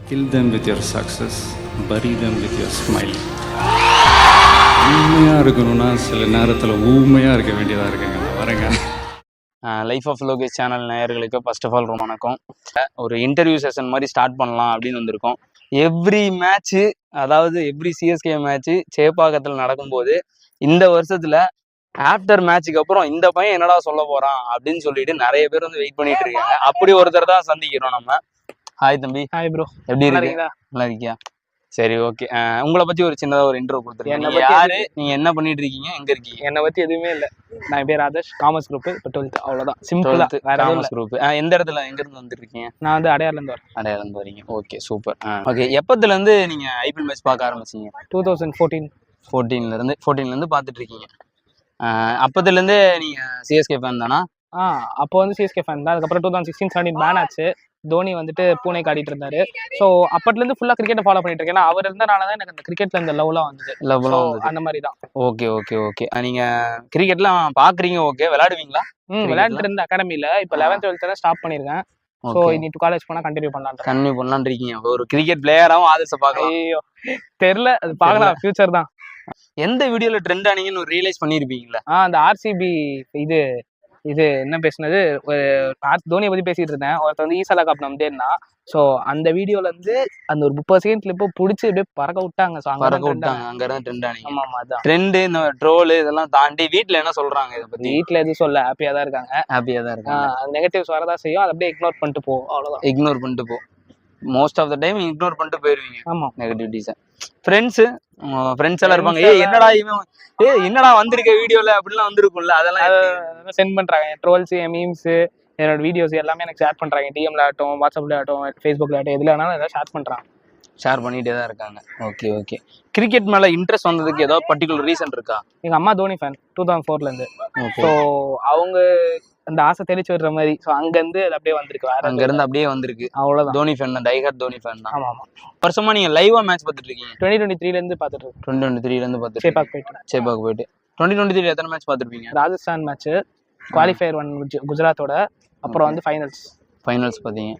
Kill them with your success, bury them with your smile. உண்மையாக இருக்கணும்னா சில நேரத்தில் ஊமையாக இருக்க வேண்டியதாக இருக்குங்க. வரேங்க. லைஃப் ஆஃப் லோகேஷ் சேனல் நேயர்களுக்கு ஃபர்ஸ்ட் ஆஃப் ஆல் ரொம்ப வணக்கம். ஒரு இன்டர்வியூ செஷன் மாதிரி ஸ்டார்ட் பண்ணலாம் அப்படின்னு வந்திருக்கோம். எவ்ரி மேட்ச்சு, அதாவது எவ்ரி சிஎஸ்கே மேட்ச்சு சேப்பாக்கத்தில் நடக்கும்போது இந்த வருஷத்துல ஆஃப்டர் மேட்சுக்கு அப்புறம் இந்த பையன் என்னடா சொல்ல போறான் அப்படின்னு சொல்லிட்டு நிறைய பேர் வந்து வெயிட் பண்ணிட்டு இருக்காங்க. அப்படி ஒருத்தர் தான் சந்திக்கிறோம் நம்ம. ஹாய் தம்பி. Hi bro. எப்படி இருக்கீங்க? நல்லா இருக்கியா? சரி, ஓகே. உங்களை பத்தி ஒரு சின்னதா ஒரு இன்ட்ரோ கொடுத்துருக்கீங்க. யாரு நீங்க, என்ன பண்ணிட்டு இருக்கீங்க, எங்க இருக்கீங்க? என்னை பத்தி எதுவுமே இல்லை. நான் பேர் ஆதர்ஷ், காமர்ஸ் குரூப், இப்போ 12th, அவ்வளவுதான். சிம்பிளா காமர்ஸ் குரூப். எந்த இடத்துல, எங்க இருந்து வந்துருக்கீங்க? நான் வந்து அடையார்ல இருந்து வரேன். அடையார்ல இருந்து வரீங்க. Okay, super. ஓகே, எப்பத்துல இருந்து நீங்க ஐபிஎல் மேட்ச் பார்க்க ஆரம்பிச்சீங்க? 2014 இருந்து பாத்துட்டு இருக்கீங்க. அப்பத்துல இருந்து நீங்க சிஎஸ்கே ஃபேன் தானா? அப்போ வந்து சிஎஸ்கே ஃபேன் தான். அதுக்கப்புறம் 2016-17 பேன் ஆச்சு. தோனி வந்துட்டு பூனேக்கு ஆடிட்டு இருந்தாரு. ஸோ அப்பத்துல இருந்து ஃபுல்லா கிரிக்கெட்டை ஃபாலோ பண்ணிட்டு இருக்கேன். ஏன்னா அவர் இருந்தனாலதான் எனக்கு அந்த கிரிக்கெட்ல இந்த லவ்லாம் வந்தது. அந்த மாதிரி தான். Okay okay okay. நீங்க கிரிக்கெட்லாம் பாக்குறீங்க, ஓகே. விளையாடுவீங்களா? விளையாண்டு இருந்த அகாடமில இப்போ 11th 12th ஸ்டாப் பண்ணிருக்கேன். ஸோ இன்னைக்கு காலேஜ் போனா கண்டினியூ பண்ணலான்னு இருக்கீங்க. ஒரு கிரிக்கெட் பிளேயராகவும் ஆதர்ஸை பார்க்கலாம். ஐயோ தெரியல, அது பார்க்கலாம், ஃபியூச்சர் தான். எந்த வீடியோல ட்ரெண்ட் ஆனீங்கன்னு ஒரு ரியலைஸ் பண்ணிருப்பீங்களா? அந்த ஆர்சிபி இது என்ன பேசுனது, ஒரு தோனியை பத்தி பேசிட்டு இருந்தேன். ஒருத்தர் வந்து ஈசாலா கப் நம்பேன்னா, ஸோ அந்த வீடியோல இருந்து அந்த ஒரு 30 செகண்ட் கிளிப்போ பிடிச்சி அப்படியே பறக்க விட்டாங்க. அங்க இருந்து ட்ரெண்ட் ஆனீங்க. ஆமா, அதான் ட்ரெண்ட். இந்த ட்ரோல் இதெல்லாம் தாண்டி வீட்டுல என்ன சொல்றாங்க இதை பத்தி? வீட்டுல எதுவும் சொல்ல, ஹாப்பியா தான் இருக்காங்க. நெகட்டிவ்ஸ் வரதான் செய்யும், அதை அப்படியே இக்னோர் பண்ணிட்டு போ, அவ்வளவுதான். இக்னோர் பண்ணிட்டு போ. Most of the time ignore பண்ணிட்டு போயிருவீங்க. ஆமா, நெகட்டிவிட்டிஸ். ஃப்ரெண்ட்ஸ் எல்லாம் இருப்பாங்க. என்னடா இவன், என்னடா வந்திருக்க வீடியோல அப்படிலாம் வந்திருக்கும்ல, அதெல்லாம் சென்ட் பண்றாங்க. ட்ரோல்ஸ், மீம்ஸ், என்னோட வீடியோஸ் எல்லாமே எனக்கு ஷேர் பண்றாங்க. டிஎம்ல ஆகட்டும், வாட்ஸ்அப்ல ஆகட்டும், ஃபேஸ்புக்ல ஆகட்டும், எதுல வேணாலும் எதாவது ஷேர் பண்ணிட்டே தான் இருக்காங்க. Okay okay. கிரிக்கெட் மேல இன்ட்ரெஸ்ட் வந்ததுக்கு ஏதாவது பர்டிகுலர் ரீசன் இருக்கா? எங்க அம்மா தோனி ஃபேன் 2004ல இருந்து. ஸோ அவங்க அந்த ஆசை தெளிச்சு விடுற மாதிரி, ஸோ அங்க இருந்து அது அப்படியே வந்திருக்கு. அங்க இருந்து அப்படியே வந்திருக்கு, அவ்வளவுதான். தோனி ஃபேன் தான், டைஹார்ட் தோனி ஃபேன் தான். ஆமா ஆமா. வருஷமா நீங்க லைவா மேட்ச் பார்த்துட்டு இருக்கீங்க? 2023ல இருந்து பார்த்துட்டு இருக்கேன். 2023ல இருந்து பார்த்துட்டு சேப்பாக் போயிட்டு 2023 எத்தனை மேட்ச் பார்த்துருப்பீங்க? ராஜஸ்தான் மேட்ச், குவாலிஃபயர் 1 குஜராத்தோட, அப்புறம் வந்து ஃபைனல்ஸ் பார்த்தீங்க.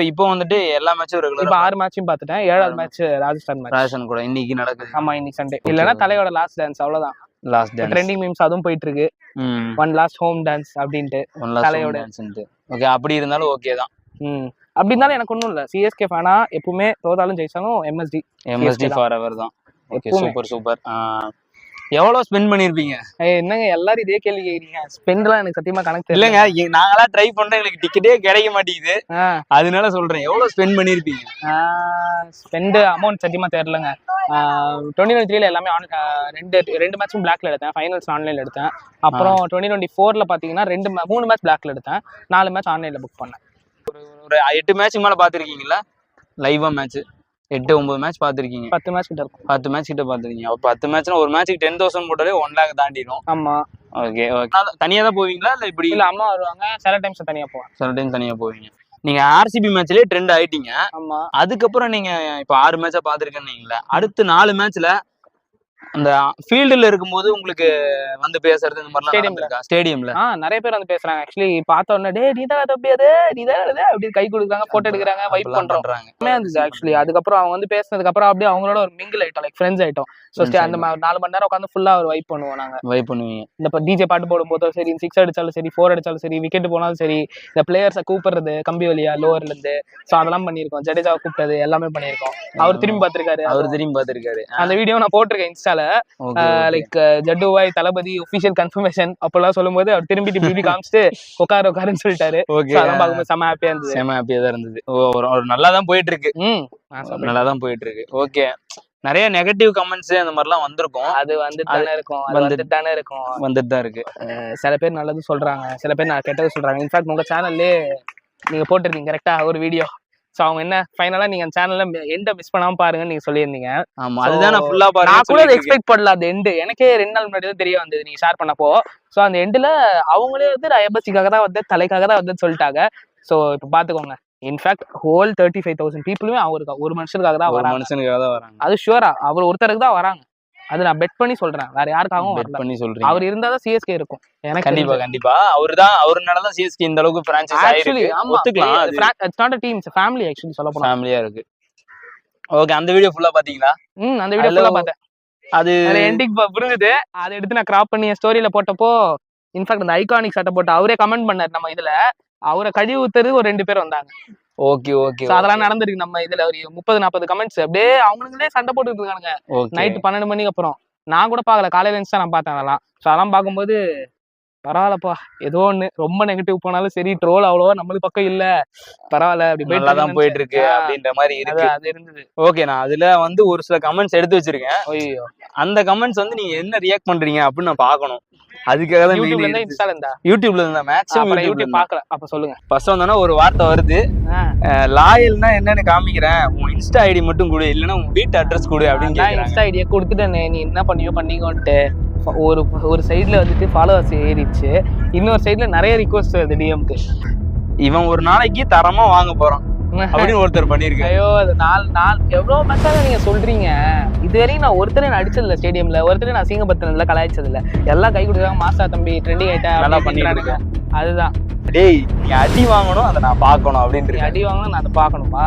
இப்போ வந்துட்டு எல்லா மேட்சும் ரெகுலரா? இப்போ 6 மேட்சும் பார்த்துட்டேன். 7வது மேட்ச் ராஜஸ்தான் கூட இன்னைக்கு நடக்குது. ஆமா, இன்னைக்கு சண்டே. இல்லைன்னா தலையோட லாஸ்ட் டான்ஸ், அவ்வளவுதான். லாஸ்ட் டான்ஸ் ட்ரெண்டிங் மீம்ஸ் அதுவும் போயிட்டு இருக்கு. ஒன் லாஸ்ட் ஹோம் டான்ஸ் அப்படின்ட்டு தலையோட. ஓகே, அப்படி இருந்தாலும் ஓகே தான். அப்படி இருந்தாலும் எனக்கு ஒன்றும் இல்லை. சிஎஸ்கே ஃபேனா எப்பவுமே தோத்தாலும் ஜெயிச்சாலும் எம்எஸ்டி ஃபார் எவர் தான். Okay, super. எவ்வளவு ஸ்பெண்ட் பண்ணிருப்பீங்க? என்னங்க எல்லாரும் இதே கேள்வி கேக்குறீங்க? ஸ்பெண்ட்லாம் எனக்கு சத்தியமா கணக்கு இல்லைங்க. நாங்களாம் ட்ரை பண்றேன், எனக்கு டிக்கெட்டே கிடைக்க மாட்டேங்குது. அதனால சொல்றேன், எவ்வளவு ஸ்பெண்ட் பண்ணிருப்பீங்க? ஸ்பெண்ட் அமௌண்ட் சத்தியமா தெரியலங்க. 2023ல எல்லாமே ரெண்டு மேட்சும் பிளாக்ல எடுத்தேன். ஃபைனல்ஸ் ஆன்லைன்ல எடுத்தேன். அப்புறம் 2024ல பாத்தீங்கன்னா 3 மேட்ச் பிளாக்ல எடுத்தேன். 4 மேட்ச் ஆன்லைன்ல புக் பண்ணேன். ஒரு 8 மேட்ச் மேல பாத்துருக்கீங்களா லைவா? Match 8-9 match பாத்துருக்கீங்க. 10 மேட்ச் கிட்ட இருக்கும். 10 மேட்ச் கிட்ட பாத்துருக்கீங்க. 10 மேட்ச்னா ஒரு மேட்சுக்கு 10,000 போட்டாலே 1 lakh தாண்டிடும். ஆமா. ஓகே. தனியா தான் போவீங்களா இல்ல இப்படி? இல்ல, அம்மா வருவாங்க. சில டைம்ஸ் தனியா போவீங்க. நீங்க ஆர்சிபி மேட்ச்லயே ட்ரெண்ட் ஆயிட்டீங்க. ஆமா. அதுக்கப்புறம் நீங்க இப்ப 6 மேட்சா பாத்துருக்கீங்களா? அடுத்து 4 மேட்ச்ல அந்த ஃபீல்டுல இருக்கும்போது உங்களுக்கு வந்து பேசுறது இந்த மாதிரிலாம் ஸ்டேடியம்ல நிறைய பேர் வந்து பேசுறாங்க. ஆக்சுவலி பார்த்த உடனே டே நீதான் அப்படி கை கொடுக்குறாங்க, போட்டோ எடுக்கிறாங்க, வைப் பண்றாங்க. ஆக்சுவலி அதுக்கப்புறம் அவங்க வந்து பேசினதுக்கு அப்புறம் அப்படியே அவங்களோட ஒரு மிங்கிள் ஆயிட்டோம், லைக் ஃப்ரெண்ட்ஸ் ஆயிட்டோம். ஸோ அந்த 4 மணி நேரம் உட்காந்து ஃபுல்லா ஒரு வைப் பண்ணுவோம். வைப் பண்ணுவீங்க. இந்த டிஜே பாட்டு போடும் போதும் சரி, 6 அடிச்சாலும் சரி, 4 அடிச்சாலும் சரி, விக்கெட் போனாலும் சரி, இந்த பிளேயர்ஸை கூப்பிடுறது கம்பி வழியா லோவர்ல இருந்து, ஸோ அதெல்லாம் பண்ணியிருக்கோம். ஜடேஜாவை கூப்பிட்டது எல்லாமே பண்ணியிருக்கோம். அவர் திரும்பி பார்த்திருக்காரு. அந்த வீடியோ நான் போட்டிருக்கேன் இன்ஸ்டால. லைக் ஜட்டுவாய் தளபதி ஒபிஷியல் கன்ஃபர்மேஷன் அப்பெல்லாம் சொல்லும்போது அவர் திரும்பி காமிச்சிட்டு உட்காருன்னு சொல்லிட்டாரு. அதெல்லாம் பார்க்கும்போது செம ஹாப்பியா இருந்தது. நல்லா தான் போயிட்டு இருக்கு. ஓகே. நிறைய நெகட்டிவ் கமெண்ட்ஸ் அந்த மாதிரிலாம் வந்திருக்கும். அது வந்துட்டு தானே இருக்கும். சில பேர் நல்லது சொல்றாங்க, சில பேர் கெட்டது சொல்றாங்க. இன்ஃபேக்ட் உங்க சேனல்லே நீங்க போட்டிருந்தீங்க கரெக்டா ஒரு வீடியோ. சோ அவங்க என்ன ஃபைனலா நீங்க சேனல்ல எண்ட மிஸ் பண்ணாம பாருங்கன்னு நீங்க சொல்லியிருந்தீங்க. ஆமா, அதுதான் நான் ஃபுல்லா பாருங்க. நான் கூட எக்ஸ்பெக்ட் பண்ணல அந்த எண்ட். எனக்கே 2 நாள் முன்னாடி தான் தெரிய வந்தது நீங்க ஷேர் பண்ணப்போ. சோ அந்த எண்ட்ல அவங்களே வந்து எம்பசிக்காக தான் வந்து தலைக்காக தான் வந்து சொல்லிட்டாங்க. சோ இப்ப பாத்துக்கோங்க. இன்ஃபேக்ட் ஹோல் 35,000 பீப்புளுமே அவருக்கு ஒரு மனுஷனுக்காக தான் வராங்க. மனுஷனுக்காக தான் வராங்க. அது ஷுவரா அவர் ஒருத்தருக்கு தான் வராங்க. அது நான் பெட் பண்ணி சொல்றேன், வேற யாருக்காகவும் பெட் பண்ணி சொல்றீங்க. அவர் இருந்தாதான் சிஎஸ்கே இருக்கும் எனக்கு கண்டிப்பா அவருனாலதான் சிஎஸ்கே இந்த அளவுக்கு பிரான்சைஸ் ஆயிருக்கு. ஒத்துக்கலாம், it's not a team, it's a family actually சொல்ல போனா. ஃபேமிலியா இருக்கு. ஓகே, அந்த வீடியோ ஃபுல்லா பாத்தீங்களா? அந்த வீடியோ ஃபுல்லா பார்த்தேன். அது எண்டிங் புரிஞ்சுது. அதை எடுத்து நான் கிராப் பண்ணி ஸ்டோரியில போட்டப்போ இன்ஃபேக்ட் அந்த ஐகானிக் சட்டை போட்டு அவரே கமெண்ட் பண்ணாரு. நம்ம இதுல அவரை கழுவி ஊத்துறது ஒரு 2 பேர் வந்தாங்க. ஓகே அதெல்லாம் நடந்திருக்கு. நம்ம இதுல ஒரு 30-40 கமெண்ட்ஸ் அப்படியே அவங்களுக்குள்ளே சண்டை போட்டுட்டு இருக்கானுங்க. நைட்டு 12 மணிக்கு அப்புறம். நான் கூட பாக்கல, காலையில இருந்துச்சு நான் பார்த்தேன் அதெல்லாம். ஸோ அதெல்லாம் பார்க்கும்போது பரவாயில்லப்பா, ஏதோ ஒண்ணு ரொம்ப நெகட்டிவ் போனாலும் சரி, ட்ரோல் அவ்வளவா நம்மளுக்கு பக்கம் இல்ல, பரவாயில்ல, அப்படி போயிட்டு போயிட்டு இருக்கு அப்படின்ற மாதிரி இருக்கு. அது இருந்தது. ஓகே, நான் அதுல வந்து ஒரு சில கமெண்ட்ஸ் எடுத்து வச்சிருக்கேன். ஐயோ, அந்த கமெண்ட்ஸ் வந்து நீங்க என்ன ரியாக்ட் பண்றீங்க அப்படின்னு நான் பாக்கணும். அதுக்காக தான் யூடியூப்ல இருந்தா இன்ஸ்டால இருந்தா யூடியூப்ல இருந்தா மேக்ஸிமம் யூடியூப் பார்க்கல. அப்ப சொல்லுங்க. ஃபர்ஸ்ட் வந்தோன்னா ஒரு வார்த்தை வருது, லாயல்னா என்னன்னு காமிக்கிறேன், உன் இன்ஸ்டா ஐடி மட்டும் கொடு, இல்லைன்னா உன் வீட்டு அட்ரஸ் கொடு அப்படின்னு கேக்குறாங்க. இன்ஸ்டா ஐடியை கொடுத்துட்டேனே, நீ என்ன பண்ணியோ பண்ணிக்கோன்ட்டு. ஒரு சைட்ல வந்துட்டு ஃபாலோவர்ஸ் ஏறிடுச்சு, இன்னொரு சைட்ல நிறைய ரிக்வெஸ்ட் வருது டிஎம்க்கு. இவன் ஒரு நாளைக்கு தரமா வாங்க போறான் அப்படின்னு ஒருத்தர் பண்ணிருக்காரு. ஐயோ, அது நாலு எவ்வளவு மெசேஜ் நீங்க சொல்றீங்க. இதுவரையும் நான் ஒருத்தரையும் நான் அடிச்சது இல்லை ஸ்டேடியம்ல, ஒருத்தரையும் நான் சீங்கப்படுத்தினதுல, கலாய்ச்சது இல்லை. எல்லாம் கை கொடுக்குறாங்க, மாஸ்டர் தம்பி ட்ரெண்டிங் ஆயிட்டா நல்லா பண்ணிடுறாங்க. அதுதான், டேய் நீ அடி வாங்கணும், அதை நான் பார்க்கணும் அப்படின்னு. அடி வாங்கணும், நான் அதை பார்க்கணுமா?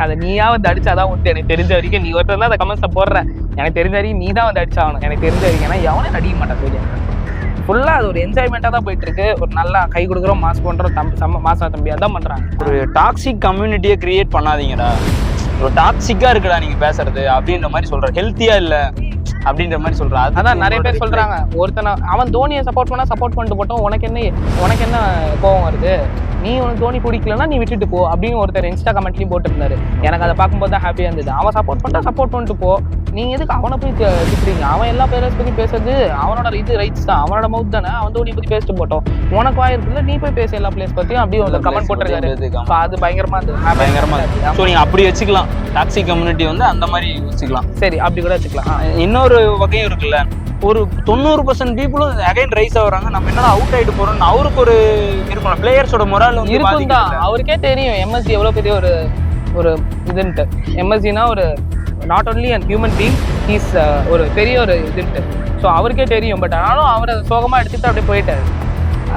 அதை நீயா வந்து அடிச்சாதான் உண்டு. எனக்கு தெரிஞ்ச வரைக்கும் நீ ஒருத்தர் தான் அந்த கமெண்ட்ஸை போடுற, எனக்கு தெரிஞ்ச வரைக்கும் நீ தான் வந்து அடிச்சாகணும். எனக்கு தெரிஞ்ச வரைக்கும் ஏன்னா எவனே அடிக்க மாட்டான் ஸ்டேடியம் ஃபுல்லா. அது ஒரு என்ஜாய்மெண்டா தான் போயிட்டு இருக்கு. ஒரு நல்லா கை கொடுக்குறோம், மாஸ் பண்றோம், மாசா தம்பி அதான் பண்றாங்க. ஒரு டாக்ஸிக் கம்யூனிட்டியை கிரியேட் பண்ணாதீங்கடா. ஒரு டாக்ஸிக்கா இருக்குடா நீங்க பேசுறது அப்படின்ற மாதிரி சொல்ற, ஹெல்த்தியா இல்ல அப்படின்ற மாதிரி சொல்ற. அதான் நிறைய பேர் சொல்றாங்க. ஒருத்தனை அவன் தோனியை சப்போர்ட் பண்ணிட்டு போட்டோம், உனக்கு என்ன கோவம் வருது, நீ உனக்கு தோனி பிடிக்கலன்னா நீ விட்டுட்டு போ அப்படின்னு ஒருத்தர் இன்ஸ்டா கமெண்ட்லயும் போட்டுருந்தாரு. எனக்கு அதை பார்க்கும்போது தான் ஹாப்பியா இருந்தது. அவன் சப்போர்ட் பண்ணிட்டு போ, நீங்க எதுக்கு அவனை போய் திட்டுறீங்க? அவன் எல்லா பிளேயர்ஸ் பத்தி பேசுறது அவனோட ரைட்ஸ் தான், அவனோட மவுத் தானே. அவன் தோனி பத்தி பேசிட்டு போட்டோம், உனக்கு வாயிருக்குல்ல, நீ போய் பேச எல்லா பிளேயர்ஸ் பத்தியும் அப்படி ஒரு கமெண்ட் போட்டிருக்காரு. அது பயங்கரமா இருந்தது. நீங்க அப்படி வச்சுக்கலாம், டாக்ஸிக் கம்யூனிட்டி வந்து அந்த மாதிரி வச்சுக்கலாம். சரி, அப்படி கூட வச்சுக்கலாம். இன்னொரு வகையும் இருக்குல்ல, ஒரு 90% பீப்புளும் அகைன் ரைஸ் ஆகுறாங்க, நம்ம என்ன அவுட் ஆயிட்டு போறோம்னு அவருக்கு ஒரு இருக்கணும். பிளேயர்ஸோட மொரால் இருக்கும் தான். அவருக்கே தெரியும் எம்எஸ்சி எவ்வளவு பெரிய ஒரு இதுன்ட்டு. எம்எஸ்சினா ஒரு not only and human being, he's ஒரு பெரிய ஒரு இதுன்ட்டு. ஸோ அவருக்கே தெரியும். பட் ஆனாலும் அவரை சோகமா எடுத்துட்டு அப்படியே போயிட்டாரு.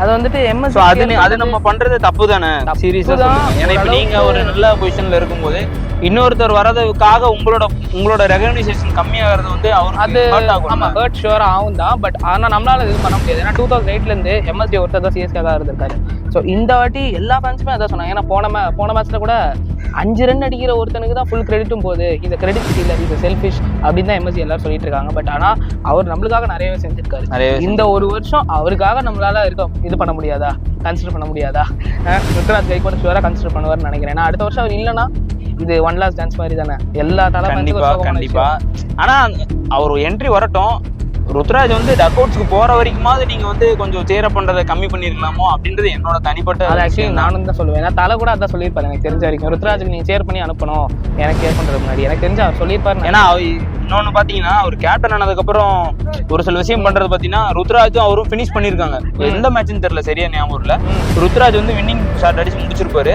அது வந்துட்டு எம்எஸ்சி அது நம்ம பண்றது தப்பு தானே, சீரியஸா தான். ஏன்னா இப்ப நீங்க ஒரு நல்ல பொசிஷன்ல இருக்கும்போது இன்னொருத்தர் வரதுக்காக உங்களோட ரெகக்னைசேஷன் கம்மியாகிறது வந்து அது ஆமா ஹர்ட் ஷுவரா ஆகும் தான். பட் ஆனா நம்மளால இது பண்ண முடியாது. ஏன்னா 2008ல இருந்து எம்எஸ்டி ஒருத்தர் தான் சிஎஸ்கே தான் இருந்திருக்காரு. ஸோ இந்த வாட்டி எல்லா ஃபேன்ஸுமே அதான் சொன்னாங்க. ஏன்னா போன மேட்ச்ல கூட 5 ரன் அடிக்கிற ஒருத்தனுக்கு தான் ஃபுல் கிரெடிட்டும் போகுது, இந்த கிரெடிட் இல்லை, இது செல்ஃபிஷ் அப்படின்னு தான் எம்எஸ்சி எல்லாரும் சொல்லிட்டு இருக்காங்க. பட் ஆனா அவர் நம்மளுக்காக நிறையவே செஞ்சிருக்காரு. இந்த ஒரு வருஷம் அவருக்காக நம்மளால இது பண்ண முடியாதா, கன்சிடர் பண்ண முடியாதா? ருத்ராஜ் கைகோட ஷுவரா கன்சிடர் பண்ணுவார்னு நினைக்கிறேன். ஏன்னா அடுத்த வருஷம் அவர் இல்லைன்னா இது ஒன் லாஸ்ட் டான்ஸ் மாதிரி தானே எல்லா தலைவரும். கண்டிப்பா. ஆனா அவர் என்ட்ரி வரட்டும், ருத்ராஜ் வந்து டக் அவுட்ஸ்க்கு போற வரைக்குமாவது நீங்க வந்து கொஞ்சம் சேர பண்றதை கம்மி பண்ணிருக்கலாமோ அப்படின்றது என்னோட தனிப்பட்ட. அது ஆக்சுவலி நானும் தான் சொல்லுவேன். ஏன்னா தலை கூட அதான் சொல்லியிருப்பாரு எனக்கு தெரிஞ்ச வரைக்கும், ருத்ராஜுக்கு நீங்க சேர் பண்ணி அனுப்பணும் எனக்கு கேர் பண்றது முன்னாடி. எனக்கு தெரிஞ்சு அவர் சொல்லியிருப்பாரு. ஏன்னா இன்னொன்னு பாத்தீங்கன்னா அவர் கேப்டன் ஆனதுக்கு அப்புறம் ஒரு சில விஷயம் பண்றது பாத்தீங்கன்னா ருத்ராஜும் அவரும் பினிஷ் பண்ணிருக்காங்க. எந்த மேட்ச்னு தெரியல, சரியா ஞாபகம் இல்ல. ருத்ராஜ் வந்து வின்னிங் ஷாட் அடிச்சு முடிச்சிருப்பாரு,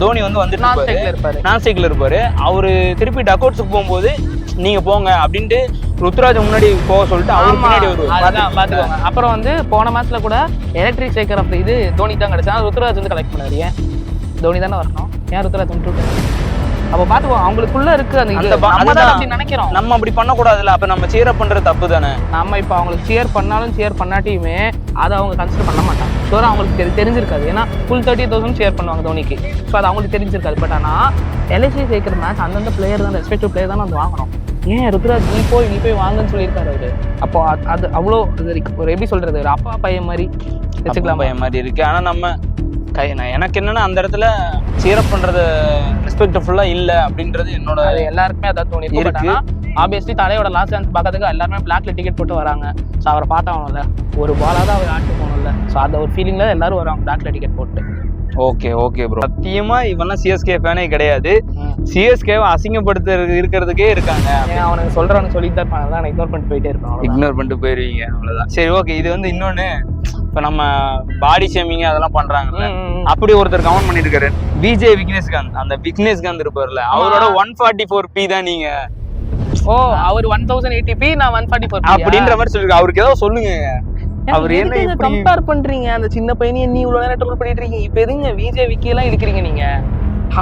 தோனி வந்து நான் சைக்கிள் இருப்பாரு. அவரு திருப்பி டக் அவுட்ஸ்க்கு போகும்போது நீங்க போங்க அப்படின்ட்டு ருத்ராஜ் முன்னாடி போக சொல்லிட்டு அவரு முன்னாடி பாத்துக்கோங்க. அப்புறம் வந்து போன மேட்ச்ல கூட எலக்ட்ரிக் ஸ்ட்ரைக்கர் ஆஃப் இது தோனி தான் கிடைச்சா, ருத்ராஜ் வந்து கலெக்ட் பண்ணாரு. ஏன் தோனி தானே வரணும், ஏன் ருத்ராஜ் விட்டுட்டாரு? அப்ப பாத்துக்கோ, அவங்களுக்குள்ள இருக்கு அந்த அப்படி நினைக்கிறோம். நம்ம அப்படி பண்ணக்கூடாதுல்ல. அப்ப நம்ம சேர் பண்றது தப்பு தானே. நம்ம இப்ப அவங்களுக்கு சேர் பண்ணாலும் சேர் பண்ணாட்டியுமே அதை அவங்க கன்சிடர் பண்ண மாட்டாங்க. ஷோரா அவங்களுக்கு தெரிஞ்சிருக்காது. ஏன்னா ஃபுல் 30,000 ஷேர் பண்ணுவாங்க தோனிக்கு. ஸோ அது அவங்களுக்கு தெரிஞ்சிருக்காது. பட் ஆனா எல்ஐசி சேர்க்கிற மேட்ச் அந்தந்த பிளேயர் தான், ரெஸ்பெக்டிவ் பிளேயர் தான் வந்து வாங்கணும். ஏன் ருத்ராஜ் நீ போய் வாங்கன்னு சொல்லியிருக்காரு அவரு. அப்போ அது அவ்வளோ ஒரு எப்படி சொல்றது, ஒரு அப்பா பையன் மாதிரி வச்சுக்கலாம், பையன் மாதிரி இருக்கு. ஆனா நம்ம எனக்கு என்னன்னா அந்த இடத்துல சீரப் பண்றது ரெஸ்பெக்ட்ஃபுல்லா இல்ல அப்படின்றது என்னோட எல்லாருக்குமே அதான் தோணி இருக்கு. ஆப்வியஸ்லி தலையோட லாஸ்ட் சான்ஸ் பார்க்கறதுக்கு எல்லாருமே பிளாக்ல டிக்கெட் போட்டு வராங்க. ஸோ அவரை பார்த்தாங்கல்ல, ஒரு பாலா தான் அவர் ஆட்டு போகணும்ல. ஸோ அந்த ஒரு ஃபீலிங்ல எல்லாரும் வராங்க பிளாக்ல டிக்கெட் போட்டு. Okay bro. சத்தியமா இவெல்லாம் சிஎஸ்கே ஃபேனே கிடையாது. சிஎஸ்கேவை அசிங்கப்படுத்த இருக்கிறதுக்கே இருக்காங்க. அவனுக்கு சொல்றவனு சொல்லிட்டு தான் இருப்பாங்க, நான் இக்னோர் பண்ணிட்டு போயிட்டே இருப்பான். இக்னோர் பண்ணிட்டு போயிருவீங்க, அவ்வளவுதான். சரி, ஓகே. இது வந்து இன்னொன்னு, இப்ப நம்ம பாடி ஷேமிங் அதெல்லாம் பண்றாங்கல்ல, அப்படி ஒருத்தர் கமெண்ட் பண்ணிருக்காரு. விஜய் விக்னேஷ்காந்த், அந்த விக்னேஷ்காந்த் இருப்பார்ல, அவரோட 144p தான் நீங்க ஓ அவர் 1000 ATP நான் 144 அப்படின்ற மாதிரி சொல்லிருக்காரு. அவருக்கு ஏதோ சொல்லுங்க. அவர் என்ன கம்பேர் பண்றீங்க? அந்த சின்ன பையனையே நீ இவ்வளவு நேரம் ட்ரோல் பண்ணிட்டு இருக்கீங்க. இப்ப எதுங்க விஜய் விக்கி எல்லாம் இழுக்கிறீங்க நீங்க?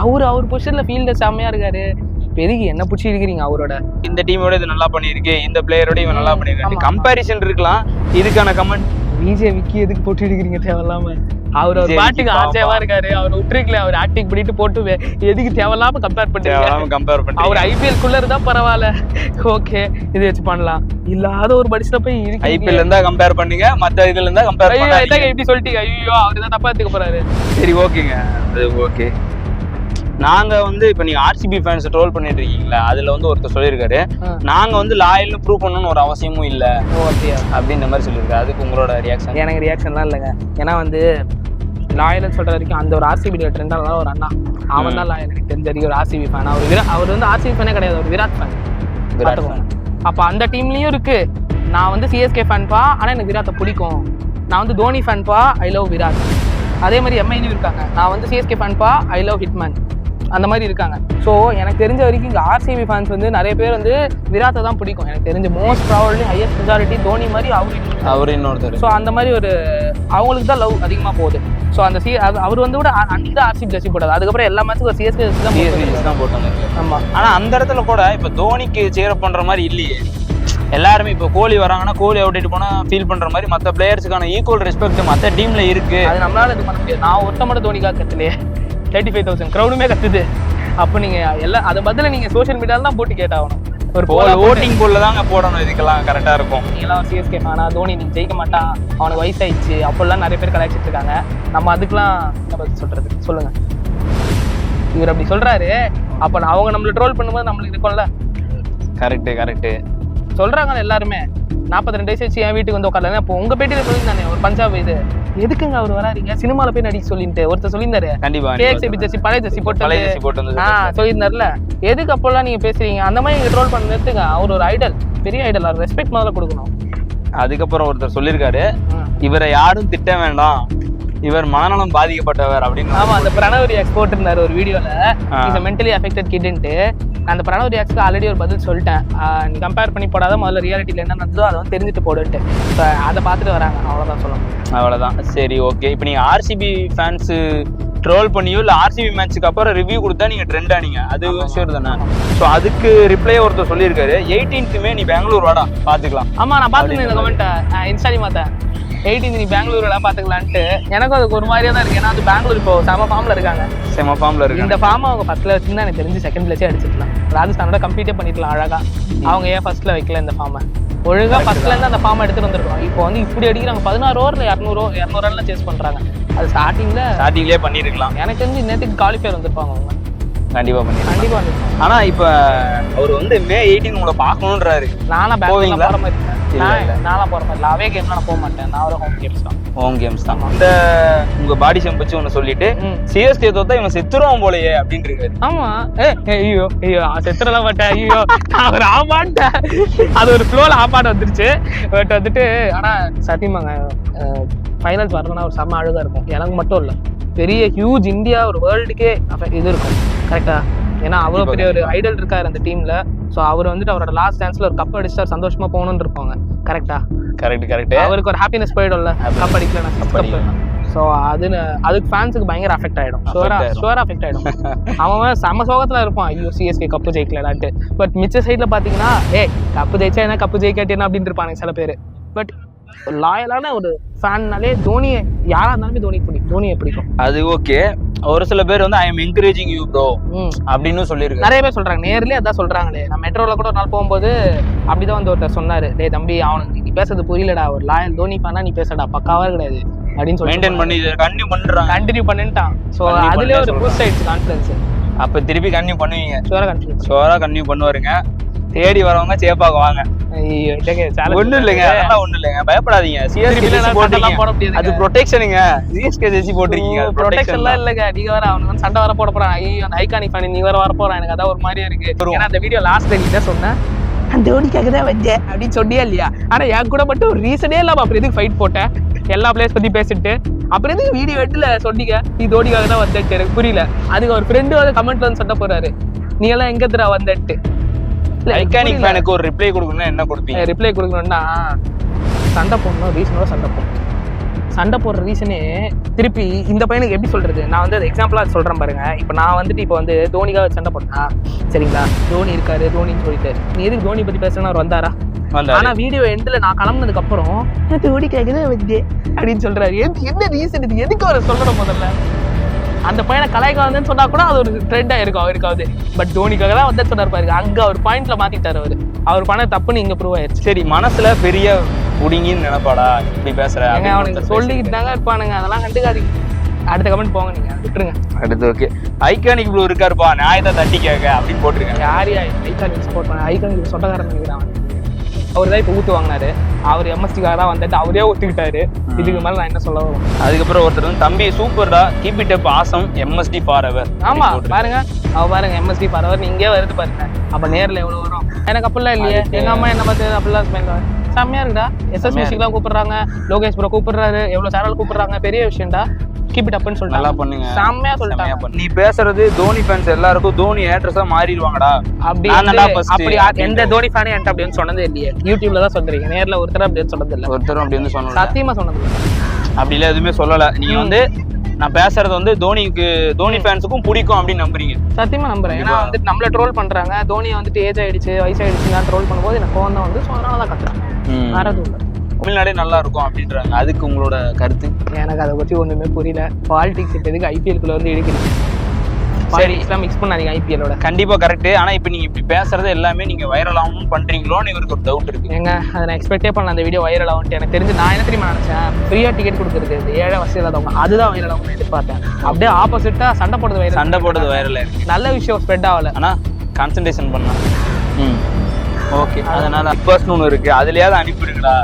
அவர் பொசிஷன்ல ஃபீல்டர் செம்மையா இருக்காரு. பெருகி என்ன பிடிச்சி இருக்கிறீங்க அவரோட? இந்த டீமோட இது நல்லா பண்ணிருக்கு, இந்த பிளேயரோட இவன் நல்லா பண்ணிருக்காங்க, கம்பேரிசன் இருக்கலாம். இதுக்கான கமெண்ட் விஜய் விக்கி எதுக்கு போட்டு இருக்கிறீங்க தேவையில்லாம? அவர் பாட்டுக்கு ஆச்சேவா இருக்காரு. அவர் விட்டுருக்கல, அவர் ஆக்டிங் பண்ணிட்டு போட்டு எதுக்கு தேவையில்லாம கம்பேர் பண்ணிட்டு? அவர் IPL குள்ள இருந்தா பரவாயில்ல, ஓகே இது வச்சு பண்ணலாம். இல்லாத ஒரு படிச்சுல போய் IPL இருந்தா கம்பேர் பண்ணுங்க, மத்த இதுல இருந்தா கம்பேர் பண்ணாதீங்க. எப்படி சொல்லிட்டீங்க? ஐயோ அவர் தான் தப்பா எடுத்துக்க போறாரு. சரி ஓகேங்க, அது ஓகே. நாங்க இப்ப நீங்க RCB ஃபேன்ஸ் ட்ரோல் பண்ணிட்டு இருக்கீங்களா, அதுல ஒருத்தர் சொல்லியிருக்காரு, நாங்க லாயல்னு ப்ரூவ் பண்ணணும்னு ஒரு அவசியமும் இல்ல அப்படின்ற மாதிரி சொல்லியிருக்காரு. அதுக்கு உங்களோட ரியாக்ஷன்? எனக்கு ரியாக்ஷன்லாம் இல்லைங்க. ஏன்னா லாயல்னு சொல்ற வரைக்கும் அந்த ஒரு RCB ட்ரெண்டால ஒரு அண்ணா, அவன் தான் லாயல். எனக்கு தெரிஞ்ச வரைக்கும் ஒரு RCB ஃபேன். அவர் RCB ஃபேனே கிடையாது, ஒரு விராட் ஃபேன். அப்ப அந்த டீம்லயும் இருக்கு. நான் CSK ஃபேன் பா, ஆனா எனக்கு விராட்டை பிடிக்கும். நான் தோனி ஃபேன் பா, ஐ லவ் விராட். அதே மாதிரி MIலையும் இருக்காங்க. நான் CSK ஃபேன் பா, ஐ லவ் ஹிட்மேன். அந்த மாதிரி இருக்காங்க. ஸோ எனக்கு தெரிஞ்ச வரைக்கும் இங்கே RCB ஃபேன்ஸ் நிறைய பேர் விராட்டை தான் பிடிக்கும். எனக்கு தெரிஞ்ச most probably highest majority Dhoni மாதிரி அவர் இன்னொருத்தர். ஸோ அந்த மாதிரி ஒரு அவங்களுக்கு தான் லவ் அதிகமாக போகுது. ஸோ அந்த அவர் கூட அன்னைக்கு தான் RCB ஜெர்சி போட்டாது. அதுக்கப்புறம் எல்லா மேட்சுக்கும் CSK தான் போட்டாங்க. ஆமாம். ஆனால் அந்த இடத்துல கூட இப்போ தோனிக்கு சேர் பண்ணுற மாதிரி இல்லையே. எல்லாருமே இப்போ கோலி வராங்கன்னா கோலி அவுட் போனா ஃபீல் பண்ற மாதிரி மற்ற பிளேயர்ஸுக்கான ஈக்குவல் ரெஸ்பெக்ட் மற்ற டீம்ல இருக்கு. அது நம்மளால இது பண்ண முடியாது. நான் ஒருத்த மட்டும் தோனிக்காக கத்துலையே, 35,000 க்ரௌடுமே கத்துது. அப்போ நீங்க எல்லாம் அதை பதில நீங்க சோஷியல் மீடியால தான் போட்டு கேட்டாகணும். ஒரு ஓட்டிங் போல்ல தாங்க போடணும். இதுக்கெல்லாம் கரெக்டா இருக்கும். நீங்களாம் CSK ஃபேனா, தோனி நீங்க ஜெயிக்க மாட்டான், அவனுக்கு வயசாயிடுச்சு அப்பெல்லாம் நிறைய பேர் கலாய்ச்சிட்டு இருக்காங்க. நம்ம அதுக்கெல்லாம் என்ன பதில் சொல்றது சொல்லுங்க? இவர் அப்படி சொல்றாரு, அப்ப அவங்க நம்மள ட்ரோல் பண்ணும்போது நம்மளுக்கு இருக்கும்ல. கரெக்ட் சொல்றாங்க எல்லாருமே. 42 வயசு வச்சு என் வீட்டுக்கு உட்காரல. இப்போ உங்க பேட்டியில சொல்லியிருந்தானே ஒரு பஞ்சாப் இது எதுக்குங்க அவர் வராதிங்க சினிமால போய் நடிக்க சொல்லிட்டு ஒருத்தர் சொல்லியிருந்தாரு. KXB ஜெர்சி பழைய ஜெர்சி போட்டு சொல்லியிருந்தாருல. எதுக்கு அப்பெல்லாம் நீங்க பேசுறீங்க? அந்த மாதிரி நீங்க ட்ரோல் பண்ண நிறுத்துங்க. அவர் ஒரு ஐடல், பெரிய ஐடல். அவர் ரெஸ்பெக்ட் முதல்ல கொடுக்கணும். அதுக்கப்புறம் ஒருத்தர் சொல்லியிருக்காரு, இவரை யாரும் திட்ட வேண்டாம், இவர் மனநலம் பாதிக்கப்பட்டவர் அப்படின்னு. ஆமா, அந்த பிரணவ் ரியாக்ஸ் போட்டிருந்தாரு ஒரு வீடியோல, இஸ் மென்டலி அஃபெக்டட் கிட்ன்ட்டு. அந்த பிரணவ் ரியாக்ஸ்க்கு ஆல்ரெடி ஒரு பதில் சொல்லிட்டேன். நீ கம்பேர் பண்ணி போடாத, முதல்ல ரியாலிட்டியில் என்ன நடந்ததோ அதை தெரிஞ்சுட்டு போடுன்ட்டு. இப்போ அதை பார்த்துட்டு வராங்க. அவ்வளோதான் சொல்லணும். அவ்வளோதான். சரி ஓகே. இப்போ நீங்கள் RCB ஃபேன்ஸு ட்ரோல் பண்ணியோ இல்லை RCB மேட்ச்சுக்கு அப்புறம் ரிவ்யூ கொடுத்தா நீங்கள் ட்ரெண்ட் ஆனீங்க, அது ஷூர் தானே? ஸோ அதுக்கு ரிப்ளையே ஒருத்தர் சொல்லியிருக்காரு, 18th நீ பெங்களூர் வாடா பார்த்துக்கலாம். ஆமாம், நான் பார்த்துருந்தேன் இந்த கமெண்ட்டை இன்ஸ்டாலி மாத்தேன். 18th நீ பெங்களூர் எல்லாம் பாத்துக்கலான்ட்டு. எனக்கும் அதுக்கு ஒரு மாதிரியா தான் இருக்கு. ஏன்னா அது பெங்களூர் இப்போ செம ஃபார்ம்ல இருக்காங்க. இந்த ஃபார்ம் அவங்க 10th வச்சுருந்தா எனக்கு தெரிஞ்சு 2nd பிளேஸே அடிச்சிடலாம். ராஜஸ்தானோட கம்ப்ளீட்டே பண்ணிடலாம் அழகா. அவங்க ஏன் ஃபர்ஸ்ட்ல வைக்கல இந்த ஃபார்மை? ஒழுங்கா ஃபர்ஸ்ட்ல இருந்து அந்த ஃபார்மை எடுத்துட்டு வந்திருக்கோம். இப்போ இப்படி அடிக்கிறாங்க. 16 ஓவர்ல 200 ரன்லாம் சேஸ் பண்றாங்க. அது ஸ்டார்டிங்லேயே பண்ணிருக்கலாம். எனக்கு தெரிஞ்சு நேற்றுக்கு குவாலிஃபயர் வந்திருப்பாங்க அவங்க. கண்டிப்பா பண்ணிருப்பாங்க. ஆனா இப்ப அவர் May 18 உங்களை பார்க்கணுன்றாரு. நானா போற மாதிரி அவே கேம் நான் போக மாட்டேன். நான் ஹோம் கேம்ஸ் தான். இந்த உங்க பாடி ஷேம் வச்சு ஒன்னு சொல்லிட்டு CSK தோத்தா இவன் செத்துருவான் போலயே அப்படின்னு இருக்காரு. ஆமா, ஐயோ செத்துறலாம் மாட்டேன், ஐயோ அவர் ஆமாட்டேன். அது ஒரு ஃப்ளோல ஆப்பாட்ட வந்துருச்சு. பட் ஆனா சத்தியமாங்க ஃபைனல்ஸ் வரணும்னா ஒரு செம்ம அழகா இருக்கும். எனக்கு மட்டும் இல்லை, பெரிய ஹியூஜ் இந்தியா ஒரு வேர்ல்டுக்கே இது இருக்கும். கரெக்டா? ஏன்னா அவ்வளோ பெரிய ஒரு ஐடல் இருக்காரு அந்த டீம்ல. ஸோ அவர் அவரோட லாஸ்ட் டான்ஸ்ல ஒரு கப் அடிச்சா சந்தோஷமா போகணும்னு இருப்பாங்க. கரெக்டா? கரெக்ட். அவருக்கு ஒரு ஹாப்பினஸ் போயிடும்ல, கப் அடிக்கல. ஸோ அதுக்கு ஃபேன்ஸுக்கு பயங்கர அஃபெக்ட் ஆயிடும். ஷுவரா அஃபெக்ட் ஆயிடும். அவன் செம்ம சோகத்துல இருப்பான், ஐயோ CSK கப்பு ஜெயிக்கலான்ட்டு. பட் மிச்ச சைட்ல பாத்தீங்கன்னா கப்பு ஜெயிச்சா என்ன, கப்பு ஜெயிக்காட்டி என்ன அப்படின்னு இருப்பாங்க சில பேர். பட் லாயலான ஒரு ஃபேன்னாலே தோனியை யாரா இருந்தாலுமே தோனியை பிடிக்கும். அது ஓகே. ஒரு சில பேர் I am encouraging you bro அப்படின்னு சொல்லியிருக்கு. நிறைய பேர் சொல்றாங்க, நேர்லயே அதான் சொல்றாங்களே. நான் மெட்ரோல கூட ஒரு நாள் போகும்போது அப்படிதான் ஒருத்தர் சொன்னாரு, டேய் தம்பி அவனுக்கு நீ பேசுறது புரியலடா, ஒரு லாயல் தோனி ஃபேனா நீ பேசடா, பக்காவா கிடையாது அப்படின்னு சொல்லி மெயின்டைன் பண்ணி கண்டினியூ பண்ணிட்டான். ஸோ அதுலயே ஒரு பூஸ்ட் ஆயிடுச்சு கான்ஃபிடன்ஸ். அப்ப திருப்பி கண்டினியூ பண்ணுவீங்க? ஷுவரா கண்டினியூ பண்ணுவாருங்க. தேடி வரவங்க சேப்பாக வாங்க. ஒண்ணும் இல்லைங்க, அதெல்லாம் ஒண்ணும் இல்லைங்க, பயப்படாதீங்க. அது ப்ரொடெக்ஷனுங்க. CSK ஜெர்சி போட்டிருக்கீங்க, ப்ரொடெக்ஷன்லாம் இல்லங்க. நீங்க வர அவனுக்கு சண்டை வர போட போறான். ஐயோ அந்த ஐகானிக் ஃபேன் நீ வர போறான். எனக்கு அதான் ஒரு மாதிரியா இருக்கு. ஏன்னா அந்த வீடியோ லாஸ்ட்ல நீ தான் சொன்னேன், அந்த தோனிக்காக தான் வந்தேன் அப்படின்னு சொன்னியா இல்லையா? ஆனா என் கூட மட்டும் ஒரு ரீசனே இல்லாம அப்புறம் எதுக்கு ஃபைட் போட்டேன்? எல்லா பிளேஸ் பத்தி பேசிட்டு அப்புறம் எதுக்கு வீடியோ எடுத்துல சொன்னீங்க நீ தோனிக்காக தான் வந்தேன்ட்டு? எனக்கு புரியல. அதுக்கு ஒரு ஃப்ரெண்டு கமெண்ட்ல வந்து சண்டை போறாரு, நீ எல்லாம் எங்க வந்துட்டு ஐகானிக் ஃபேனுக்கு ஒரு ரிப்ளை கொடுக்கணும்னா என்ன கொடுப்பீங்க? ரிப்ளை கொடுக்கணும்னா சண்டை போடணும், ரீசனோட சண்டை போடணும். சண்டை போடுற ரீசனே திருப்பி இந்த பையனுக்கு எப்படி சொல்றது, நான் வந்து அது எக்ஸாம்பிளா சொல்றேன் பாருங்க. இப்போ நான் வந்துட்டு இப்போ வந்து தோனிக்காக சண்டை போட்டா சரிங்களா, தோனி இருக்காரு தோனின்னு சொல்லிட்டு நீ எதுக்கு தோனி பத்தி பேசுறேன்னு அவர் வந்தாரா? ஆனா வீடியோ எண்ட்ல நான் கிளம்புனதுக்கு அப்புறம் தோனி கேக்குது வந்து அப்படின்னு சொல்றாரு. என்ன ரீசன் இது, எதுக்கு அவர் சொல்லணும்? முதல்ல அந்த பையனை கலாய்க்க வந்தேன்னு சொன்னா கூட அது ஒரு ட்ரெண்டா இருக்கும் அவருக்காவது. பட் தோனிக்காக தான் வந்து சொன்னார் பாருங்க, அங்க அவர் பாயிண்ட்ல மாத்திட்டாரு. அவர் பண்ண தப்புன்னு இங்க ப்ரூவ் ஆயிடுச்சு. சரி, மனசுல பெரிய குடிங்கின்னு நினைப்பாடா இப்படி பேசுற? அவனுக்கு சொல்லிக்கிட்டு தாங்க இருப்பானுங்க, அதெல்லாம் கண்டுக்காதீங்க. அடுத்த கமெண்ட் போங்க, நீங்க விட்டுருங்க. அடுத்து ஓகே, ஐகானிக் ப்ளூ இருக்காருப்பா நியாயத்தை தட்டி கேட்க அப்படின்னு போட்டிருக்காங்க. யாரையா ஐகானிக் சப்போர்ட் பண்ண? ஐகானிக் சொந்தக்காரன் நினைக்கிறான். அவர் தான் இப்போ ஊத்து வாங்கினாரு, அவர் எம்எஸ்டிக்காக தான் வந்துட்டு அவரே ஒத்துக்கிட்டாரு. இதுக்கு மேல நான் என்ன சொல்ல வரும்? அதுக்கப்புறம் ஒருத்தர் வந்து தம்பி சூப்பர்டா, keep it up awesome, MSD forever. ஆமா பாருங்க, அவ பாருங்க எம்எஸ்டி ஃபார் எவர் இங்கே வருது பாருங்க. அப்ப நேர்ல எவ்வளவு வரும்? எனக்கு அப்படிலாம் இல்லையே, எங்க அம்மா என்ன பார்த்து அப்படிலாம் ஸ்மெல் செம்மையா இருக்குடா. எஸ்எஸ் மியூசிக்லாம் கூப்பிடுறாங்க, லோகேஷ் ப்ரோ கூப்பிடுறாரு, எவ்வளவு சேனல் கூப்பிடுறாங்க, பெரிய விஷயம்டா. கீப் இட் அப்னு சொல்லிட்டு நல்லா பண்ணுங்க, செம்மையா சொல்லிட்டாங்க. நீ பேசுறது தோனி ஃபேன்ஸ் எல்லாருக்கும் தோனி ஹேட்டர்ஸா மாறிடுவாங்கடா. அப்படி எந்த தோனி ஃபேனே என்கிட்ட அப்படின்னு சொன்னதே இல்லையே. யூடியூப்ல தான் சொல்றீங்க, நேர்ல ஒருத்தர் அப்படின்னு சொன்னது இல்லை. ஒருத்தரும் அப்படின்னு சொன்னது சத்தியமா சொன்னது இல்லை. அப்படி இல்லை, எதுவுமே சொல்லல. நீங்க வந்து நான் பேசுறது வந்து தோனி ஃபேன்ஸுக்கும் பிடிக்கும் அப்படின்னு நம்புறீங்க? சத்தியமா நம்புறேன். ஏன்னா வந்துட்டு நம்மள ட்ரோல் பண்றாங்க, தோனியை வந்துட்டு ஏஜ் ஆயிடுச்சு வயசாயிடுச்சு நான் ட்ரோல் பண்ணும்போது எனக்கு கோவம் தான் வந்து அதனால தான் கத்துறேன், வேற எதுவும் இல்லை. தமிழ்நாடே நல்லா இருக்கும் அப்படின்றாங்க, அதுக்கு உங்களோட கருத்து? எனக்கு அதை பற்றி ஒண்ணுமே புரியல. பாலிடிக்ஸ் எதுக்கு ஐபிஎல்குள்ள வந்து எடுக்கிறீங்க? சரி, இஸ்லாம் மிக்ஸ் பண்ணாதீங்க ஐபிஎலோட. கண்டிப்பா கரெக்ட். ஆனா இப்ப நீங்க இப்படி பேசுறது எல்லாமே நீங்க வைரல் ஆகணும் பண்றீங்களோன்னு இவருக்கு ஒரு டவுட் இருக்கு. ஏங்க அதை நான் எக்ஸ்பெக்டே பண்ணல அந்த வீடியோ வைரல் ஆகும்ட்டு. எனக்கு தெரிஞ்சு நான் என்ன தெரியுமா நினைச்சேன், ஃப்ரீயா டிக்கெட் கொடுக்குறது இந்த ஏழை வசதி இல்லாதவங்க அதுதான் வைரல் ஆகும்னு எதிர்பார்த்தேன். அப்படியே ஆப்போசிட்டா சண்டை போடுறது வைரல் இருக்கு. நல்ல விஷயம் ஸ்ப்ரெட் ஆகல, ஆனா கான்சன்ட்ரேஷன் பண்ணா ஓகே. அதனால பிக் பாஸ்னு ஒன்று இருக்கு, அதுலயாவது அனுப்பிடுங்கடா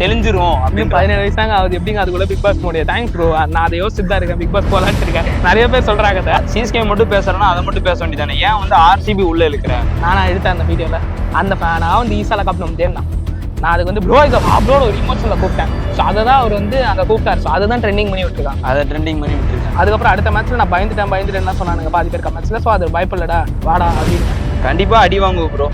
தெரிஞ்சிரும் அப்படின்னு. 17 வயசு தாங்க ஆகுது, எப்படிங்க அதுக்குள்ள பிக் பாஸ் முடியாது? தேங்க்ஸ் ப்ரோ, நான் அதை யோசிச்சுட்டு தான் இருக்கேன், பிக் பாஸ் போலான்னு இருக்கேன். நிறைய பேர் சொல்றாங்க சிஎஸ்கே மட்டும் பேசுறேன்னா அதை மட்டும் பேச வேண்டியதானே, ஏன் வந்து ஆர்சிபி உள்ள இருக்கிறேன்? நான் எடுத்தேன் அந்த வீடியோல அந்த நான் வந்து ஈசால காப்பி தேர்ந்தான். நான் அதுக்கு வந்து ப்ரோ இதை அப்ரோட ஒரு இமோஷன்ல கூப்பிட்டேன். ஸோ அதை தான் அவர் வந்து அங்கே கூப்பிட்டாரு. ஸோ அதை தான் ட்ரெண்டிங் பண்ணி விட்டுருக்காங்க. அதை ட்ரெண்டிங் பண்ணி விட்டுருக்காங்க. அதுக்கப்புறம் அடுத்த மேட்ச்ல நான் பயந்துட்டேன் சொன்னாங்க பாதி பேர் கமெண்ட்ஸ்ல. ஸோ அது பயப்படலடா வாடா அப்படின்னு. கண்டிப்பா அடி வாங்குவோம் ப்ரோ.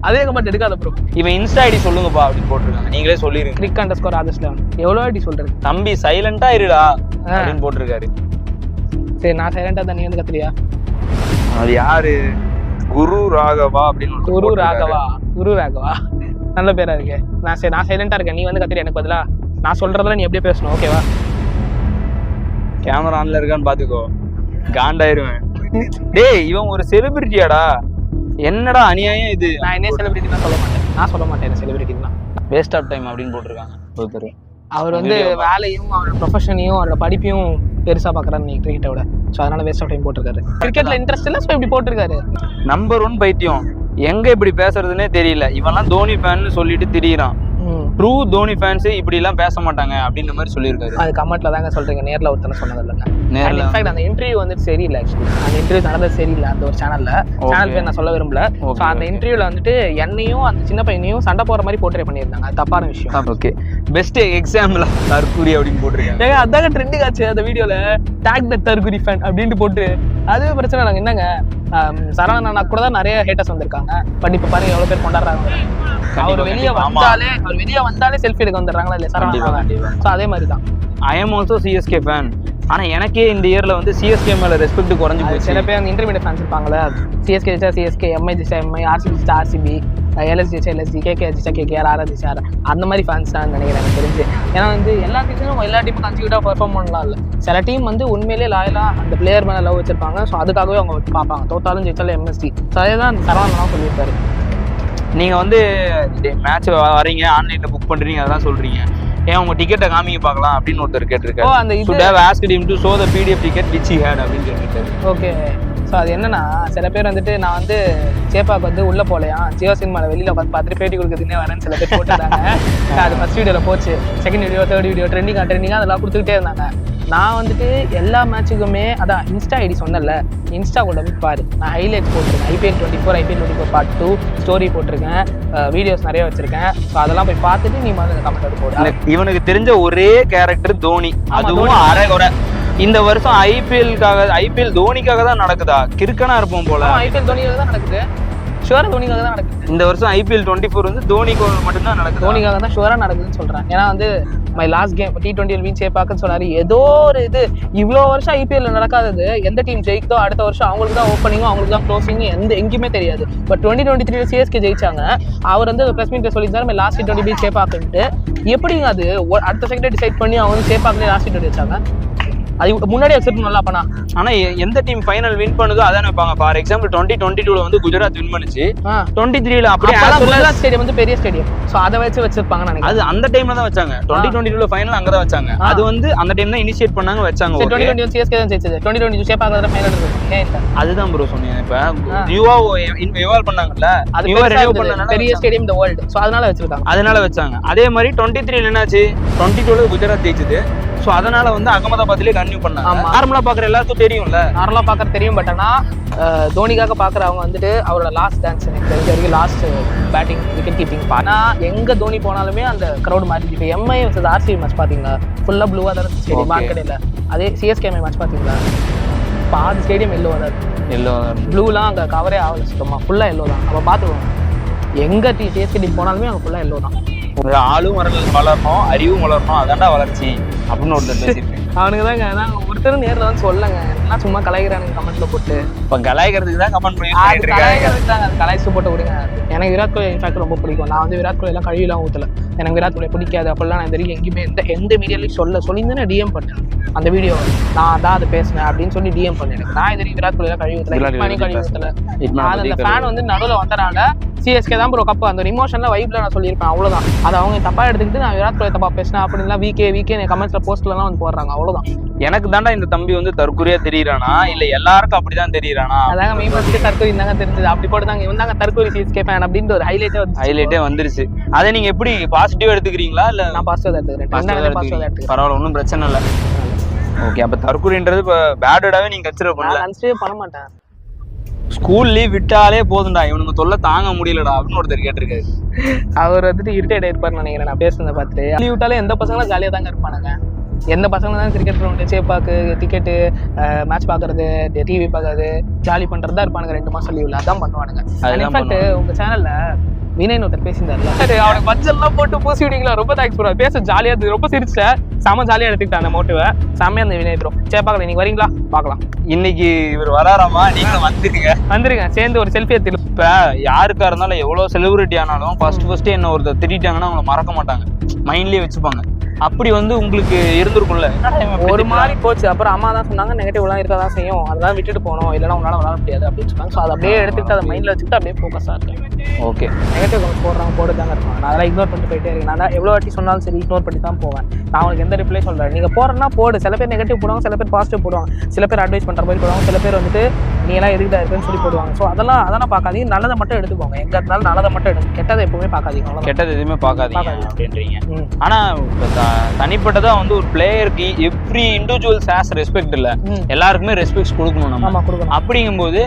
அதே கமெண்ட் எடுக்காத ப்ரோ. இவன் இன்ஸ்டா ஐடி சொல்லுங்கப்பா அப்படின்னு போட்டிருக்காங்க, நீங்களே சொல்லிருங்க. @_Adarsh11 எவ்வளவு ஐடி சொல்றது? தம்பி சைலண்டா இருடா அப்படின்னு போட்டிருக்காரு. சரி, நான் சைலண்டா தான், நீ வந்து கத்துறியா? அது யாரு? குரு ராகவா அப்படின்னு. குரு ராகவா நல்ல பேரா இருக்கு. நான் சைலண்டா இருக்கேன், நீ வந்து கத்துறியா எனக்கு பதிலா? நான் சொல்றதுல நீ எப்படியே பேசணும், ஓகேவா? கேமரா ஆன்ல இருக்கான்னு பாத்துக்கோ, காண்டாயிருவேன். டேய் இவன் ஒரு செலிபிரிட்டியாடா, என்னடா அநியாயம் இது? நான் என்ன செலிபிரிட்டி தான் சொல்ல மாட்டேன் செலிபிரிட்டி தான். வேஸ்ட் ஆஃப் டைம் அப்படின்னு போட்டிருக்காங்க ஒருத்தர். அவர் வந்து வேலையும் அவரோட ப்ரொஃபஷனையும் அவரோட படிப்பையும் பெருசா பாக்குறாரு நீ கிரிக்கெட்டோட. ஸோ அதனால வேஸ்ட் ஆஃப் டைம் போட்டிருக்காரு. கிரிக்கெட்ல இன்ட்ரெஸ்ட் இல்லை, ஸோ இப்படி போட்டிருக்காரு. நம்பர் 1 பைத்தியம், எங்க இப்படி பேசுறதுன்னே தெரியல. இவன்லாம் தோனி ஃபேன்னு சொல்லிட்டு திரியிறான். ட்ரூ தோனி ஃபேன்ஸ் இப்படி எல்லாம் பேச மாட்டாங்க அப்படின்ற மாதிரி சொல்லியிருக்காரு. அது கமெண்ட்ல தாங்க சொல்றீங்க, நேர்ல ஒருத்தனை சொன்னது இல்லைங்க. இன்ஃபேக்ட் அந்த இன்டர்வியூ வந்துட்டு சரியில்லை. ஆக்சுவலி அந்த இன்டர்வியூ நடந்தது சரியில்லை. அந்த ஒரு சேனல் பேர் நான் சொல்ல விரும்பல. ஸோ அந்த இன்டர்வியூல வந்துட்டு என்னையும் அந்த சின்ன பையனையும் சண்டை போற மாதிரி போர்ட்ரே பண்ணியிருந்தாங்க. அது தப்பான விஷயம். ஓகே, பெஸ்ட் எக்ஸாம்பிள் தற்கூரி அப்படின்னு போட்டிருக்காங்க. அதாங்க ட்ரெண்டிங் ஆச்சு அந்த வீடியோல. டேக் த தற்கூரி ஃபேன் அப்படின்ட்டு போட்டு அதுவே பிரச்சனை. நாங்க என்னங்க சரவணனா கூட தான் நிறைய ஹேட்டர்ஸ் வந்திருக்காங்க. பட் இப்ப பாருங்க எவ்வளவு பேர் கொண்டாடுறாங்க. அவர் வெளியே வந்தாலே செல்ஃபி எடுக்க வந்துடுறாங்களா இல்லையா சரவணா? ஸோ அதே மாதிரி தான். I am also CSK fan. ஆனா எனக்கே இந்த இயர்ல வந்து சிஎஸ்கே மேல ரெஸ்பெக்ட் குறைஞ்சு போச்சு. சில பேர் அந்த இன்டர்மீடியட் ஃபேன்ஸ் இருப்பாங்களே, சிஎஸ்கே ஜெயிச்சா சிஎஸ்கே, எம்ஐ ஜெயிச்சா எம்ஐ, ஆர்சிபி ஜெயிச்சா ஆர்சிபி, எல்எஸ் ஜெயிச்சா எல்எஸ்ஜி, கேகே ஜெயிச்சா கேகேஆர், ஆர்ஆர் ஜெயிச்சா ஆர், அந்த மாதிரி ஃபேன்ஸ் தான் நினைக்கிறேன் எனக்கு தெரிஞ்சு. ஏன்னா வந்து எல்லா டீமும் கன்சிக்யூட்டிவா பெர்ஃபார்ம் பண்ணலாம் இல்லை. சில டீம் வந்து உண்மையிலேயே லாயலா அந்த பிளேயர் மேல லவ் வச்சிருப்பாங்க. ஸோ அதுக்காகவே அவங்க பார்ப்பாங்க. தோத்தாலும் ஜெயிச்சாலும் எம்எஸ்டி. ஸோ அதே தான் சரவணனா சொல்லியிருக்காரு. நீங்க வந்து மேட்ச் வரீங்க, ஆன்லைன்ல புக் பண்றீங்க, அதெல்லாம் சொல்றீங்க, ஏன் உங்க டிக்கெட்டை காமிங்க பார்க்கலாம் அப்படின்னு ஒருத்தர் கேட்டிருக்காரு. அந்த should have asked him to show the PDF ticket which he had அப்படின்னு கேட்டிருக்காரு. ஓகே, ஸோ அது என்னன்னா சில பேர் வந்துட்டு நான் வந்து சேப்பாக்கு வந்து உள்ள போலையா, ஜியோ சினிமாவில் வெளியில உட்காந்து பார்த்துட்டு பேட்டி கொடுக்குறதுனே வரேன்னு சில பேர் போட்டுருந்தாங்க. அது ஃபர்ஸ்ட் வீடியோவில் போச்சு, செகண்ட் வீடியோ, தேர்ட் வீடியோ, ட்ரெண்டிங்காக அதெல்லாம் கொடுத்துக்கிட்டே இருந்தாங்க. நான் வந்துட்டு எல்லா மேட்சுக்குமே அதான் இன்ஸ்டா ஐடி சொன்னல, இன்ஸ்டா கூட போய் பாரு. நான் ஹைலைட்ஸ் போட்டிருக்கேன், IPL 24 Part 2 ஸ்டோரி போட்டிருக்கேன், வீடியோஸ் நிறைய வச்சிருக்கேன். ஸோ அதெல்லாம் போய் பார்த்துட்டு நீ மாதிரி கமெண்ட் போடு. இவனுக்கு தெரிஞ்ச ஒரே கேரக்டர் தோனி, அதுவும் அரைகுறை. இந்த வருஷம் ஐபிஎல் தோனிக்காக தான் நடக்குதா? கிறுக்கனா இருப்போம் போல. ஐபிஎல் தோனிக்காக தான் நடக்குது, ஷுவரா தோனிக்காக தான் நடக்குது. இந்த வருஷம் ஐபிஎல் 24 வந்து தோனிக்கு மட்டும்தான் நடக்குது. தோனிக்காக தான் ஷுவரா நடக்குதுன்னு சொல்றேன். ஏன்னா வந்து மை லாஸ்ட் கேம் T20 வீன் சேப்பாக்குன்னு சொன்னாரு. ஏதோ ஒரு இது இவ்வளோ வருஷம் ஐபிஎல் நடக்காதது, எந்த டீம் ஜெயிக்கோ அடுத்த வருஷம் அவங்களுக்கு தான் ஓப்பனிங்கும் அவங்களுக்கு தான் க்ளோசிங்கும் எங்கேயுமே தெரியாது. பட் 2023 சிஎஸ்கே ஜெயிச்சாங்க. அவர் வந்து பிரஸ் மீட்ல சொல்லியிருந்தாரு மை லாஸ்ட் T20 வீன் சேப்பாக்குன்ட்டு. எப்படிங்க அது அடுத்த செகண்டே டிசைட் பண்ணி அவங்க வந்து சேப்பாக்குலேயே லாஸ்ட் T20 வச்சாங்க? அது முன்னாடியே அக்செப்ட் பண்ணலாம். அப்பனா ஆனா எந்த டீம் ஃபைனல் வின் பண்ணுதோ அதான் வைப்பாங்க. ஃபார் எக்ஸாம்பிள் 2022 வந்து குஜராத் வின் பண்ணுச்சு. 23 அப்படியே குஜராத் ஸ்டேடியம் வந்து பெரிய ஸ்டேடியம், சோ அதை வச்சிருப்பாங்க நினைக்கிறேன். அது அந்த டைம்ல தான் வச்சாங்க. 2022 ஃபைனல் அங்க தான் வச்சாங்க. அது வந்து அந்த டைம் தான் இனிஷியேட் பண்ணாங்க வச்சாங்க. 2021 சிஎஸ்கே தான் ஜெயிச்சது. 2022 சேப்பாக்குல ஃபைனல் இருக்கு. ஏன் இல்ல? அதுதான் ப்ரோ சொன்னேன். இப்ப நியூவா இவால்வ் பண்ணாங்கல்ல, அது பெரிய ஸ்டேடியம் இந்த வேர்ல்ட், சோ அதனால வச்சாங்க. அதே மாதிரி 23 என்னாச்சு, 22 குஜராத் ஜெயிச்சது. சோ அதனால வந்து அகமதாபாத்லயே கன்டினியூ பண்ணாங்க. நார்மலா பாக்குற எல்லாருக்கும் தெரியும்ல, நார்மலா பாக்குற தெரியும். பட் ஆனா தோனிக்காக பாக்குறவங்க வந்துட்டு அவரோட லாஸ்ட் டான்ஸ் எனக்கு தெரிஞ்ச வரைக்கும் லாஸ்ட் பேட்டிங் விக்கெட் கீப்பிங். ஆனா எங்க தோனி போனாலுமே அந்த கிரௌட் மாறிச்சு. இப்போ எம்ஐ வர்சஸ் ஆர்சிபி மேட்ச் பாத்தீங்களா, ஃபுல்லா ப்ளூவா தான் ஸ்டேடியம் வான்கடையில. அதே சிஎஸ்கே மேட்ச் பாத்தீங்களா, பாதி ஸ்டேடியம் எல்லோவா தான் இருக்கு. ப்ளூலாம் அங்க கவரே ஆகல சுத்தமா, ஃபுல்லா எல்லோ தான். அப்ப பாத்துக்கோங்க, எங்க சிஎஸ்கே டீம் போனாலுமே அங்க ஃபுல்லா எல்லோ தான். ஒரு ஆளும் வளரணும், அறிவும் வளரணும், அதான்டா வளர்ச்சி அப்படின்னு ஒருத்தர் பேசியிருக்கேன். அவனுக்கு தாங்க ஒருத்தர் நேரில் வந்து சொல்லுங்க, எல்லாம் சும்மா கலாய்க்கிறானுங்க கமெண்ட்ல போட்டு. இப்போ கலாய்க்கிறதுக்கு தான் கமெண்ட் பண்ணி கலாய்க்கிறதுக்கு தான், கலாய்ச்சி போட்டு விடுங்க. எனக்கு விராட் கோலி இன்ஃபேக்ட் ரொம்ப பிடிக்கும். நான் வந்து விராட் கோலி எல்லாம் கழுவிலாம் ஊற்றல. எனக்கு விராட் கோலி பிடிக்காது அப்படிலாம் நான் தெரியும் எங்கேயுமே எந்த மீடியாலையும் சொல்லியிருந்தேன். நான் டிஎம் பண்ணேன் அந்த வீடியோ, நான் தான் அதை பேசினேன் அப்படின்னு சொல்லி டிஎம் பண்ணிடுறேன். நான் இது விராட் கோலி எல்லாம் கழுவி ஊற்றல, கழுவி ஊற்றல. அந்த ஃபேன் வந்து நடுவில் வந்தனால சிஎஸ்கே தான் ப்ரோ கப்பு, அந்த இமோஷன்ல வைப்ல நான் சொல்லியிருப்பேன், அவ்வளவுதான். அதை அவங்க தப்பா எடுத்துக்கிட்டு நான் விராட் கோலி தப்பா பேசினேன் அப்படின்லாம் வீக்கே கமெண்ட்ஸ்ல போஸ்ட்லாம் வந்து போடுறாங்க, அவ்வளவுதான். எனக்கு தாண்டா இந்த தம்பி வந்து தற்கொலையா தெரியறானா இல்ல எல்லாருக்கும் அப்படிதான் தெரியறானா? அதாங்க மீம்பஸ்க்கு தற்கொலை தாங்க தெரிஞ்சது. அப்படி போட்டுதாங்க இவன் தாங்க தற்கொலை சிஎஸ்கே ஃபேன் அப்படின்ற ஒரு ஹைலைட்டே வந்துருச்சு. அதை நீங்க எப்படி பாசிட்டிவா எடுத்துக்கிறீங்களா? இல்ல நான் பாசிட்டிவா எடுத்துக்கிறேன். பரவாயில்ல, ஒன்றும் பிரச்சனை இல்லை. ஓகே, அப்ப தற்கொலைன்றது இப்ப பேடாவே நீங்க கன்சிடர் பண்ணல? கன்சிடர் பண்ண மாட்டேன். ஸ்கூல் லீவ் விட்டாலே போதும்டா, இவனுக்கு தொல்லை தாங்க முடியலடா அப்படின்னு ஒருத்தர் கேட்டிருக்காரு. அவர் வந்துட்டு இரிட்டேட் ஆயிருப்பாருன்னு நினைக்கிறேன் நான் பேசுனதை பார்த்துட்டு. லீவ் விட்டாலே எந்த பசங்களும் ஜாலியா தாங்க இருப்பானுங்க. எந்த பசங்களும் தான் கிரிக்கெட் கிரவுண்டு, சேப்பாக்கு, டிக்கெட்டு, மேட்ச் பாக்குறது, டிவி பாக்குறது, ஜாலி பண்றது தான் இருப்பானுங்க 2 மாசம் லீவ்ல. அதான் பண்ணுவானுங்க. இன்ஃபேக்ட் உங்க சேனல்ல வினய்னு ஒருத்தர் பேசியிருந்தாருல, அவனுக்கு மஞ்சள்லாம் போட்டு பூசி விட்டீங்களா, ரொம்ப தேங்க்ஸ் ப்ரோ. பேச ஜாலியா இருந்து ரொம்ப சிரிச்சிட்டேன், செம ஜாலியா எடுத்துக்கிட்டேன் அந்த மோட்டிவை. செம்மையா அந்த வினய் ப்ரோ. சேப்பாக்கல நீங்க வரீங்களா? பார்க்கலாம். இன்னைக்கு இவர் வராராமா? நீங்க வந்துருங்க சேர்ந்து ஒரு செல்ஃபி எடுத்து. இப்ப யாருக்கா இருந்தாலும் எவ்வளவு செலிபிரிட்டி ஆனாலும் ஃபர்ஸ்ட் என்ன ஒருத்தர் திட்டாங்கன்னா அவங்களை மறக்க மாட்டாங்க, மைண்ட்லயே வச்சுப்பாங்க. அப்படி வந்து உங்களுக்கு இருந்திருக்கும்ல? ஒரு மாதிரி போச்சு. அப்புறம் அம்மா தான் சொன்னாங்க நெகட்டிவ்லாம் இருக்கதான் செய்யும், அதெல்லாம் விட்டுட்டு போகணும், இல்லைன்னா உங்களால விளாட முடியாது அப்படின்னு சொன்னாங்க. ஸோ அதை அப்படியே எடுத்துக்கிட்டு அதை மைண்ட்ல வச்சுக்கிட்டு அப்படியே ஃபோக்கஸாக இருக்கேன். ஓகே, நெகட்டிவ் கமெண்ட்ஸ் போடுறதாங்க இருப்பாங்க. நான் அதெல்லாம் இக்னோர் பண்ணிட்டு போயிட்டே இருக்கேன். நான் எவ்வளோ வாட்டி சொன்னாலும் சரி இக்னோர் பண்ணி தான் போவேன். நான் அவங்களுக்கு எந்த ரிப்ளை சொல்றேன், நீங்க போறேன்னா போடு. சில பேர் நெகட்டிவ் போடுவாங்க, சில பேர் பாசிட்டிவ் போடுவாங்க, சில பேர் அட்வைஸ் பண்ற மாதிரி போடுவாங்க, சில பேர் வந்துட்டு நீ எல்லாம் எதுக்கிட்ட இருக்குன்னு சொல்லி போடுவாங்க. ஸோ அதெல்லாம் பார்க்காதீங்க, நல்லதை மட்டும் எடுத்துக்கோங்க. எங்க இருந்தாலும் நல்லதை மட்டும் எடுங்க, கெட்டதை எப்பவுமே பார்க்காதீங்க. கெட்டது எதுவுமே பார்க்காதீங்க அப்படின்றீங்க. ஆனா தனிப்பட்ட வந்து ஒரு பிளேயருக்கு எவ்ரி இண்டிவிஜுவல்ஸ் ஹேஸ் ரெஸ்பெக்ட் இல்ல, எல்லாருக்குமே ரெஸ்பெக்ட் கொடுக்கணும் நம்ம. அப்படிங்கும்போது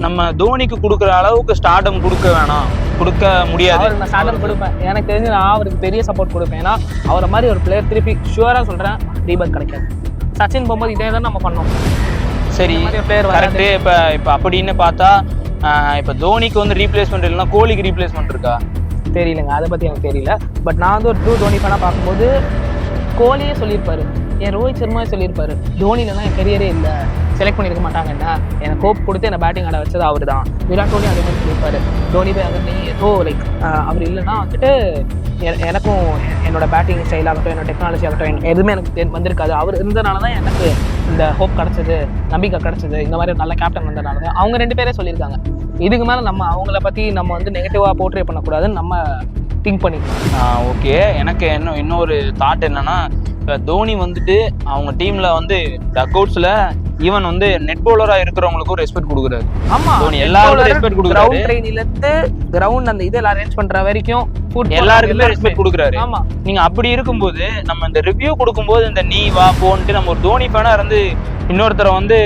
நம்ம தோனிக்கு கொடுக்குற அளவுக்கு ஸ்டார்டம் கொடுக்க வேணாம், கொடுக்க முடியாது. நான் ஸ்டார்டம் கொடுப்பேன், எனக்கு தெரிஞ்சு நான் அவருக்கு பெரிய சப்போர்ட் கொடுப்பேன். ஏன்னா அவரை மாதிரி ஒரு பிளேயர் திருப்பி ஷுவரா சொல்றேன் ரீபர்த் கிடைக்காது. சச்சின் போகும்போது இதே தான் நம்ம பண்ணோம். சரி, கரெக்ட். இப்ப அப்படின்னு பார்த்தா இப்ப தோனிக்கு வந்து ரீப்ளேஸ்மெண்ட் இல்லைன்னா கோலிக்கு ரீப்ளேஸ்மெண்ட் இருக்கா? தெரியலங்க, அதை பத்தி எனக்கு தெரியல. பட் நான் வந்து ஒரு ட்ரூ தோனி ஃபேனா பார்க்கும்போது கோலியே சொல்லியிருப்பாரு, என் ரோஹித் சர்மா சொல்லியிருப்பாரு, தோனிலலாம் என் கரியரே இல்லை, செலக்ட் பண்ணியிருக்க மாட்டாங்க, என்ன எனக்கு ஹோப் கொடுத்து என்னை பேட்டிங் ஆட வச்சது அவர் தான். விராட் கோலி அதே மாதிரி சொல்லியிருப்பாரு, தோனி போய் அங்கே நீ ஏதோ லைக் அவர் இல்லைன்னா வந்துட்டு எனக்கும் என்னோட பேட்டிங் ஸ்டைல் ஆகட்டும், என்னோட டெக்னாலஜி ஆகட்டும், எதுவுமே எனக்கு வந்திருக்காது. அவர் இருந்தனால தான் எனக்கு இந்த ஹோப் கிடச்சிது, நம்பிக்கை கிடச்சிது, இந்த மாதிரி நல்ல கேப்டன் வந்ததுனால தான். அவங்க 2 பேரே சொல்லியிருக்காங்க. இதுக்கு மேலே நம்ம அவங்கள பற்றி நம்ம வந்து நெகட்டிவாக போர்ட்ரே பண்ணக்கூடாதுன்னு நம்ம திங்க் பண்ணிக்கலாம். ஓகே, எனக்கு இன்னொரு தாட் என்னன்னா, இப்போ தோனி வந்துட்டு அவங்க டீம்ல வந்து டக் அவுட்ஸ்ல ஈவன் வந்து நெட் பவுலரா இருக்கிறவங்களுக்கும் ரெஸ்பெக்ட் கொடுக்குறாரு. ஆமா, தோனி எல்லாருக்கும் ரெஸ்பெக்ட் கொடுக்குறாரு. கிரவுண்ட் ட்ரெயினில இருந்து கிரவுண்ட் அந்த இதெல்லாம் அரேஞ்ச் பண்ற வரைக்கும் எல்லாருக்குமே ரெஸ்பெக்ட் கொடுக்குறாரு. ஆமா, நீங்க அப்படி இருக்கும்போது நம்ம இந்த ரிவ்யூ கொடுக்கும்போது இந்த நீ வா போன்ட்டு நம்ம ஒரு தோனி ஃபேனா இருந்து இன்னொருத்தரை வந்து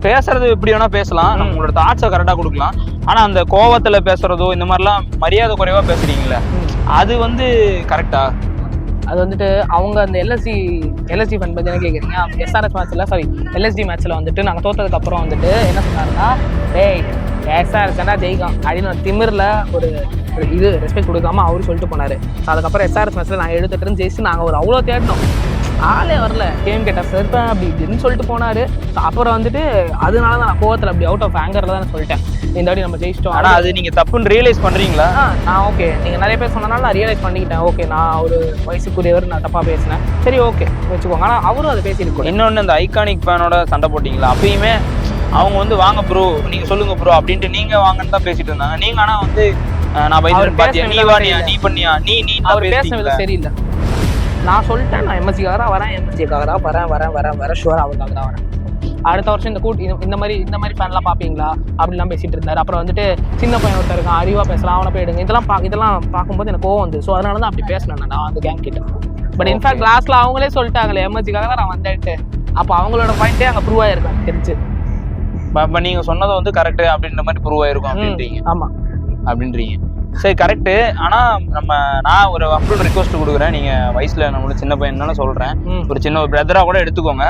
பேசுறது எப்படி வேணா பேசலாம், நம்மளோட தாட்ஸை கரெக்டா கொடுக்கலாம். ஆனா அந்த கோவத்துல பேசுறதோ இந்த மாதிரிலாம் மரியாதை குறைவா பேசுறீங்களே, அது வந்து கரெக்டா? அது வந்துட்டு அவங்க அந்த எல்எஸ்டி ஃபன் பற்றி என்ன கேட்குறீங்க, எஸ்ஆர்எஸ் மேட்ச்சில் சாரி எல்எஸ்டி மேட்ச்சில் வந்துட்டு நாங்கள் தோற்றதுக்கு அப்புறம் வந்துட்டு என்ன சொன்னாருன்னா, டேய் எஸ்ஆர்எஸ் தானே ஜெயிக்கும் அப்படின்னு ஒரு திமிரில் ஒரு இது ரெஸ்பெக்ட் கொடுக்காம அவரு சொல்லிட்டு போனார். ஸோ அதுக்கப்புறம் எஸ்ஆர்எஸ் மேட்ச்சில் நாங்கள் எடுத்துட்டு ஜெயிச்சு நாங்கள் ஒரு அவ்வளோ தேடினோம், ஆளே வரல, கேம் கேட்டால் சேர்ப்பேன் அப்படி இப்படின்னு சொல்லிட்டு போனார். ஸோ அப்புறம் வந்துட்டு அதனால தான் நான் கோவத்தில் அப்படி அவுட் ஆஃப் ஆங்கரில் தான் சொல்லிட்டேன், இந்த வாட்டி நம்ம ஜெயிச்சிட்டோம். ஆனால் அது நீங்கள் தப்புன்னு ரியலைஸ் பண்ணுறீங்களா? நான் ஓகே, நீங்கள் நிறைய பேர் சொன்னனால நான் ரியலைஸ் பண்ணிக்கிட்டேன். ஓகே, நான் ஒரு வயசுக்குரியவர், நான் தப்பாக பேசினேன், சரி ஓகே வச்சுக்கோங்க. ஆனால் அவரும் அதை பேசியிருக்கோம். இன்னொன்று அந்த ஐகானிக் ஃபேனோட சண்டை போட்டிங்களா, அப்பயுமே அவங்க வந்து வாங்க ப்ரோ நீங்கள் சொல்லுங்க ப்ரோ அப்படின்ட்டு நீங்கள் வாங்கன்னு தான் பேசிட்டு இருந்தாங்க. நீங்கள் ஆனால் வந்து நான் பயந்து பார்த்தியா, நீ வாணியா, நீ பண்ணியா, நீ அவர் பேசினது சரியில்லை. நான் சொல்லிட்டேன், நான் எம்எஸ்சிக்காக வரேன், எம்எஸ்சிக்காக தான் வரேன் ஷுவராக அவருக்காக தான் வரேன். அடுத்த வருஷம் இந்த மாதிரி ஃபேன்லாம் பார்ப்பீங்களா அப்படிலாம் பேசிட்டு இருந்தாரு. அப்புறம் வந்துட்டு சின்ன பையன் ஒருத்தர் இருக்கான், அறிவா பேசலாம், அவனை போயிடுங்க, இதெல்லாம் பார்க்கும்போது எனக்கு கோவம் வந்து. ஸோ அதனால தான் அப்படி பேசினேன் நான் அந்த கேங் கிட்ட. பட் இன்ஃபேக்ட் லாஸ்ட்ல அவங்களே சொல்லிட்டாங்களே எம்எஸ்சிக்காக தான் நான் வந்துட்டு, அப்போ அவங்களோட பாயிண்டே அங்கே ப்ரூவ் ஆயிருக்கும் தெரிஞ்சு. இப்போ நீங்கள் சொன்னது வந்து கரெக்டு அப்படின்ற மாதிரி ப்ரூவ் ஆயிருக்கும் அப்படின்றீங்க. ஆமாம் அப்படின்றீங்க, சரி கரெக்டு. ஆனால் நான் ஒரு அப்ளோட் ரிக்வஸ்ட் கொடுக்குறேன். நீங்கள் வயசில் நம்மளுக்கு சின்ன பையன் சொல்கிறேன், ஒரு சின்ன ஒரு பிரதராக கூட எடுத்துக்கோங்க.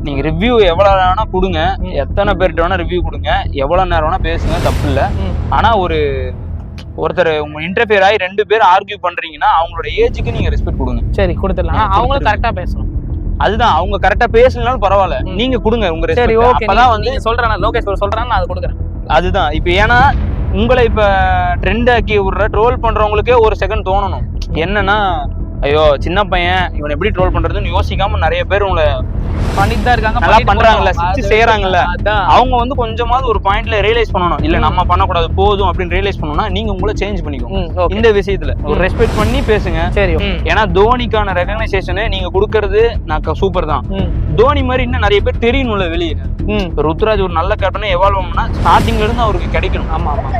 நீங்கள் ரிவ்யூ எவ்வளோ வேணா கொடுங்க, எத்தனை பேர்கிட்ட வேணா ரிவ்யூ கொடுங்க, எவ்வளோ நேரம் வேணா பேசுங்க, தப்பு இல்லை. ஆனால் ஒருத்தர் உங்க இன்டர்ஃபியர் ஆகி 2 பேர் ஆர்கியூ பண்றீங்கன்னா அவங்களோட ஏஜுக்கு நீங்க ரெஸ்பெக்ட் கொடுங்க. சரி கொடுத்துடலாம், அவங்களும் கரெக்டா பேசணும். அதுதான், அவங்க கரெக்டா பேசலனாலும் பரவாயில்ல, நீங்க கொடுங்க உங்க சரி ஓகே. அப்பதான் வந்து சொல்றேன், லோகேஷ் சொல்றேன், நான் அதை கொடுக்குறேன். அதுதான் இப்ப, ஏன்னா உங்களை இப்ப ட்ரெண்ட் ஆக்கி விடுற ட்ரோல் பண்றவங்களுக்கே ஒரு செகண்ட் தோணணும், என்னன்னா ஐயோ சின்ன பையன் இவன் எப்படி ட்ரோல் பண்றதுன்னு யோசிக்காம நிறைய பேர் உங்களை பண்ணிட்டு தான் இருக்காங்க, நல்லா பண்றாங்கல்ல, சிரிச்சு செய்யறாங்கல்ல, அவங்க வந்து கொஞ்சமாவது ஒரு பாயிண்ட்ல ரியலைஸ் பண்ணணும், இல்ல நம்ம பண்ணக்கூடாது போதும் அப்படின்னு ரியலைஸ் பண்ணணும்னா நீங்க உங்களை சேஞ்ச் பண்ணிக்கோங்க. இந்த விஷயத்துல ஒரு ரெஸ்பெக்ட் பண்ணி பேசுங்க. சரி, ஏன்னா தோனிக்கான ரெகக்னைசேஷன் நீங்க கொடுக்கறது நான் சூப்பர் தான். தோனி மாதிரி இன்னும் நிறைய பேர் தெரியணும்ல வெளியே. ருத்ராஜ் ஒரு நல்ல கேப்டனை எவால்வ் பண்ணா ஸ்டார்டிங்ல இருந்து அவருக்கு கிடைக்கணும். ஆமா ஆமா,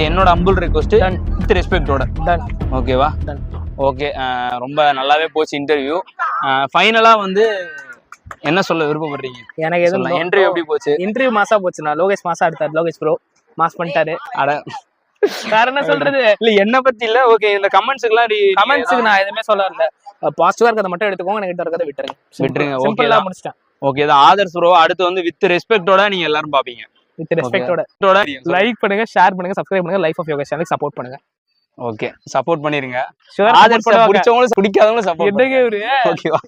என்னோட அம்பிள் ரெக்வஸ்ட் வித் ரெஸ்பெக்டோட. ஓகேவா? ஓகே, ரொம்ப நல்லாவே போச்சு இன்டர்வியூ. ஃபைனலா வந்து என்ன சொல்ல விருப்பப்படுறீங்க? எனக்கு எதுவும் இன்டர்வியூ எப்படி போச்சு? இன்டர்வியூ மாசா போச்சுண்ணா. லோகேஷ் மாசா எடுத்தாரு, லோகேஷ் ப்ரோ மாஸ் பண்ணிட்டாரு. அட வேற என்ன சொல்றது, இல்ல என்ன பத்தி இல்ல. ஓகே, இந்த கமெண்ட்ஸ்க்கு நான் எதுவுமே சொல்ல இல்ல, பாசிட்டிவா இருக்கிறத மட்டும் எடுத்துக்கோங்க, நெகட்டிவா இருக்கிறத விட்டுருங்க. ஓகே முடிச்சிட்டேன். ஓகே தான் ஆதர்ஸ் ப்ரோ. அடுத்து வந்து வித் ரெஸ்பெக்டோட நீங்க எல்லாரும் பாப்பீங்க. வித் ரெஸ்பெக்டோட லைக் பண்ணுங்க, ஷேர் பண்ணுங்க, சப்ஸ்கிரைப் பண்ணுங்க, லைஃப் ஆஃப் யோகா சேனலுக்கு சப்போர்ட் பண்ணுங்க. ஓகே, சப்போர்ட் பண்ணிருங்க. ஆதர்ஸ் பிடிச்சவங்களும் பிடிக்காதவங்களும் சப்போர்ட் பண்ணுங்க. ஓகேவா?